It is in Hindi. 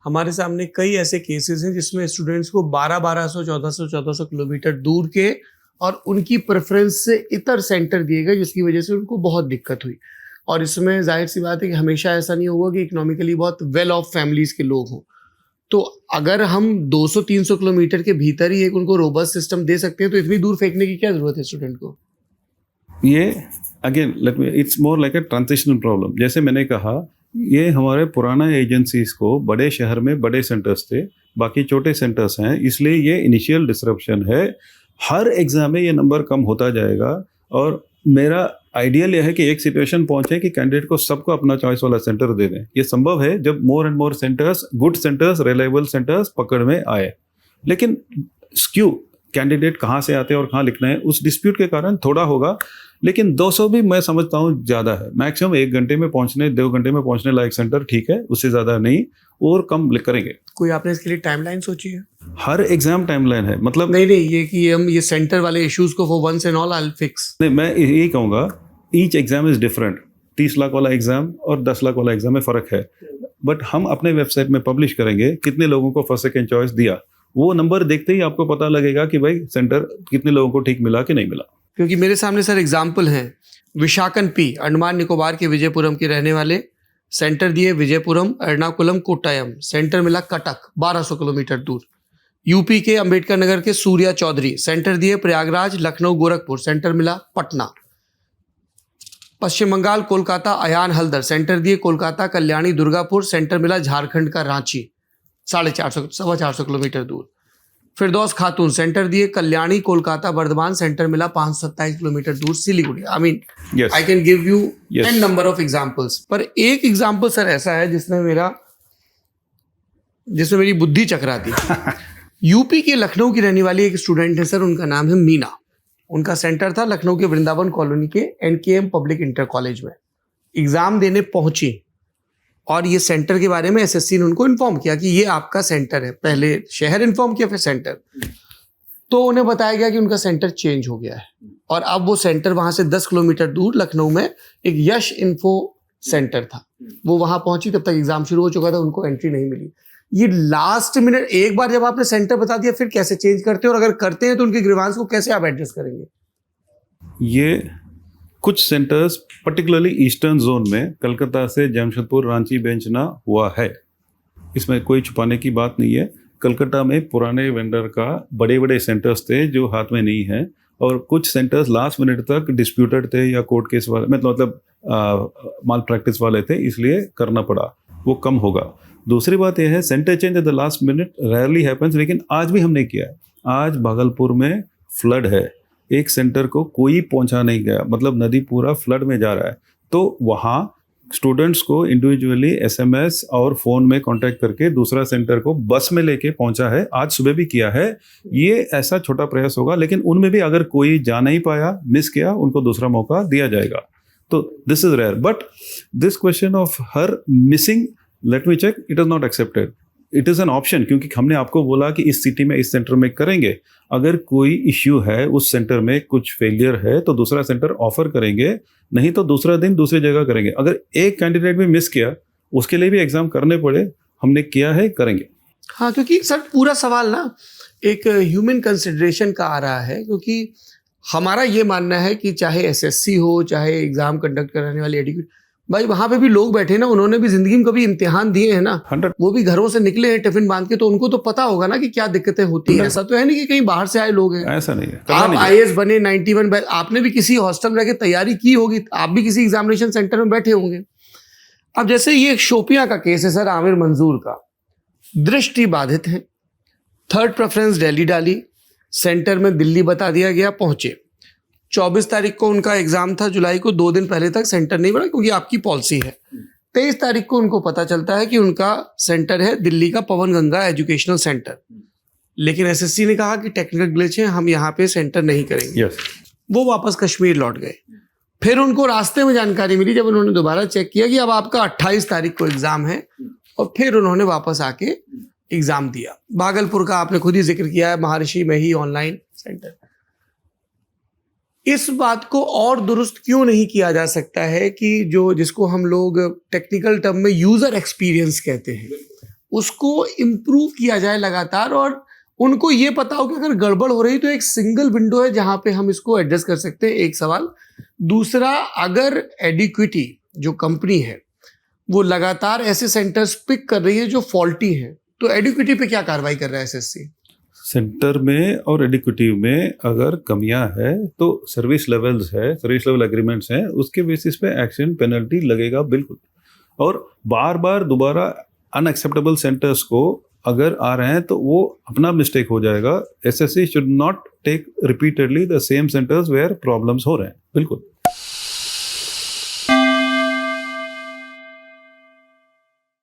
हमारे सामने कई ऐसे केसेस हैं जिसमें स्टूडेंट्स को 1200 1400 किलोमीटर दूर के और उनकी प्रेफरेंस से इतर सेंटर दिए गए, जिसकी वजह से उनको बहुत दिक्कत हुई। और इसमें जाहिर सी बात है कि हमेशा ऐसा नहीं होगा कि इकोनॉमिकली बहुत वेल ऑफ फैमिलीज के लोग हों। तो अगर हम 200-300 किलोमीटर के भीतर ही एक उनको रोबस्ट सिस्टम दे सकते हैं तो इतनी दूर फेंकने की क्या जरूरत है स्टूडेंट को? ये again it's more like a transitional problem. जैसे मैंने कहा, ये हमारे पुराना एजेंसीज को बड़े शहर में बड़े सेंटर्स थे, बाकी छोटे सेंटर्स हैं, इसलिए ये इनिशियल डिसरप्शन है। हर एग्जाम में ये नंबर कम होता जाएगा और मेरा आइडियल यह है कि एक सिचुएशन पहुंचे कि कैंडिडेट को सबको अपना चॉइस वाला सेंटर दे दें। ये संभव है जब more and more centres, good centres, reliable centres पकड़ में आए। लेकिन स्क्यू कैंडिडेट कहाँ से आते हैं और कहाँ लिखना है, उस डिस्प्यूट के कारण थोड़ा होगा। लेकिन 200 भी मैं समझता हूँ ज़्यादा है। मैक्सिमम 1 घंटे में पहुँचने, 2 घंटे में पहुँचने लायक सेंटर ठीक है, उससे ज़्यादा नहीं, और कम करेंगे। कोई आपने इसके लिए टाइमलाइन सोची है? हर एग्जाम टाइमलाइन है, मतलब नहीं, ये कि हम ये सेंटर वाले इश्यूज को for once and all I will fix. नहीं, मैं यही कहूँगा, each exam is different. 30 lakh वाला एग्जाम और 10 लाख वाला एग्जाम में फ़र्क है। बट हम अपने वेबसाइट में पब्लिश करेंगे कितने लोगों को फर्स्ट सेकेंड चॉइस दिया। वो नंबर देखते ही आपको पता लगेगा कि भाई सेंटर कितने लोगों को ठीक मिला कि नहीं मिला। क्योंकि मेरे सामने सर एग्जाम्पल हैं, विशाखन पी अंडमान निकोबार के विजयपुरम के रहने वाले, सेंटर दिए विजयपुरम, एर्नाकुलम, कोट्टायम, सेंटर मिला कटक 1200 किलोमीटर दूर। यूपी के अंबेडकर नगर के सूर्या चौधरी, सेंटर दिए प्रयागराज, लखनऊ, गोरखपुर, सेंटर मिला पटना। पश्चिम बंगाल कोलकाता अयान हल्दर, सेंटर दिए कोलकाता, कल्याणी, दुर्गापुर, सेंटर मिला झारखंड का रांची 450 किलोमीटर दूर। फिरदौस खातून, सेंटर दिए कल्याणी, कोलकाता, वर्धमान, सेंटर मिला 527 किलोमीटर दूर Siliguri. I mean I can give you 10 number of examples, पर एक एग्जाम्पल सर ऐसा है जिसने मेरी बुद्धि चकरा दी। यूपी के लखनऊ की रहने वाली एक स्टूडेंट है सर, उनका नाम है मीना। उनका सेंटर था लखनऊ के वृंदावन कॉलोनी के एनकेएम पब्लिक इंटर कॉलेज में। एग्जाम देने पहुंची और ये सेंटर के बारे में एसएससी ने उनको इन्फॉर्म किया कि ये आपका सेंटर है। पहले शहर इन्फॉर्म किया, फिर सेंटर। तो उन्हें बताया गया कि उनका सेंटर चेंज हो गया है और अब वो सेंटर वहां से 10 किलोमीटर दूर लखनऊ में एक यश इन्फो सेंटर था। वो वहां पहुंची, तब तक एग्जाम शुरू हो चुका था, उनको एंट्री नहीं मिली। ये लास्ट मिनट, एक बार जब आपने सेंटर बता दिया फिर कैसे चेंज करते हो, और अगर करते हैं तो उनके ग्रीवांस को कैसे आप एडजस्ट करेंगे? ये कुछ सेंटर्स पर्टिकुलरली ईस्टर्न जोन में कलकत्ता से जमशेदपुर, रांची बेचना हुआ है। इसमें कोई छुपाने की बात नहीं है। कलकत्ता में पुराने वेंडर का बड़े बड़े सेंटर्स थे जो हाथ में नहीं है, और कुछ सेंटर्स लास्ट मिनट तक डिस्प्यूटेड थे या कोर्ट केस वाले, मतलब माल प्रैक्टिस वाले थे, इसलिए करना पड़ा। वो कम होगा। दूसरी बात यह है, centre change at the last minute rarely happens, लेकिन आज भी हमने किया है। आज भागलपुर में फ्लड है, एक सेंटर को कोई पहुंचा नहीं गया, मतलब नदी पूरा फ्लड में जा रहा है। तो वहाँ स्टूडेंट्स को इंडिविजुअली एसएमएस और फ़ोन में कांटेक्ट करके दूसरा सेंटर को बस में लेके पहुंचा है। आज सुबह भी किया है। ये ऐसा छोटा प्रयास होगा, लेकिन उनमें भी अगर कोई जा नहीं पाया, मिस किया, उनको दूसरा मौका दिया जाएगा। तो this is rare, but this question of her missing, let me check, it is not accepted. It is an option, क्योंकि हमने आपको बोला कि इस सिटी में इस सेंटर में करेंगे। अगर कोई इश्यू है, उस सेंटर में कुछ फेलियर है, तो दूसरा सेंटर ऑफर करेंगे, नहीं तो दूसरा दिन दूसरी जगह करेंगे। अगर एक कैंडिडेट भी मिस किया, उसके लिए भी एग्जाम करने पड़े, हमने किया है, करेंगे। हाँ, क्योंकि सर पूरा सवाल ना एक ह्यूमन कंसिडरेशन का आ रहा है, क्योंकि हमारा ये मानना है कि चाहे एसएससी हो, चाहे एग्जाम कंडक्ट कराने वाली एडुकेट, भाई वहां पे भी लोग बैठे ना, उन्होंने भी जिंदगी में कभी इम्तिहान दिए हैं ना। 100। वो भी घरों से निकले हैं टिफिन बांध के, तो उनको तो पता होगा ना कि क्या दिक्कतें होती हैं। ऐसा तो है नहीं कि कहीं बाहर से आए लोग हैं। ऐसा नहीं है। आप आईएएस बने 91 बैच, आपने भी किसी हॉस्टल में रह के तैयारी की होगी, आप भी किसी एग्जामिनेशन सेंटर में बैठे होंगे। अब जैसे ये एक शोपियां का केस है सर, आमिर मंजूर का, दृष्टि बाधित है, 3rd प्रेफरेंस दिल्ली डाली, सेंटर में दिल्ली बता दिया गया, पहुंचे। 24 तारीख को उनका एग्जाम था, जुलाई को, 2 दिन पहले तक सेंटर नहीं बना क्योंकि आपकी पॉलिसी है। 23 तारीख को उनको पता चलता है कि उनका सेंटर है दिल्ली का पवन गंगा एजुकेशनल सेंटर, लेकिन एसएससी ने कहा कि टेक्निकल ग्लिच है, हम यहाँ पे सेंटर नहीं करेंगे। वो वापस कश्मीर लौट गए। फिर उनको रास्ते में जानकारी मिली जब उन्होंने दोबारा चेक किया कि अब आपका 28 तारीख को एग्जाम है, और फिर उन्होंने वापस आके एग्जाम दिया। भागलपुर का आपने खुद ही जिक्र किया है, महर्षि में ही ऑनलाइन सेंटर। इस बात को और दुरुस्त क्यों नहीं किया जा सकता है कि जिसको हम लोग टेक्निकल टर्म में यूजर एक्सपीरियंस कहते हैं, उसको इम्प्रूव किया जाए लगातार, और उनको ये पता हो कि अगर गड़बड़ हो रही तो एक सिंगल विंडो है जहां पे हम इसको एडजस्ट कर सकते हैं। एक सवाल। दूसरा, अगर एडिक्विटी जो कंपनी है वो लगातार ऐसे सेंटर्स पिक कर रही है जो फॉल्टी हैं, तो एडिक्विटी पे क्या कार्रवाई कर रहा है एसएससी? सेंटर में और एडिक्विटी में अगर कमियां है तो सर्विस लेवल्स है, सर्विस लेवल एग्रीमेंट्स हैं, उसके बेसिस पे एक्शन पेनल्टी लगेगा बिल्कुल। और बार बार दोबारा अनएक्सेप्टेबल सेंटर्स को अगर आ रहे हैं तो वो अपना मिस्टेक हो जाएगा। SSC should not take repeatedly the same centres where problems हो रहे हैं, बिल्कुल।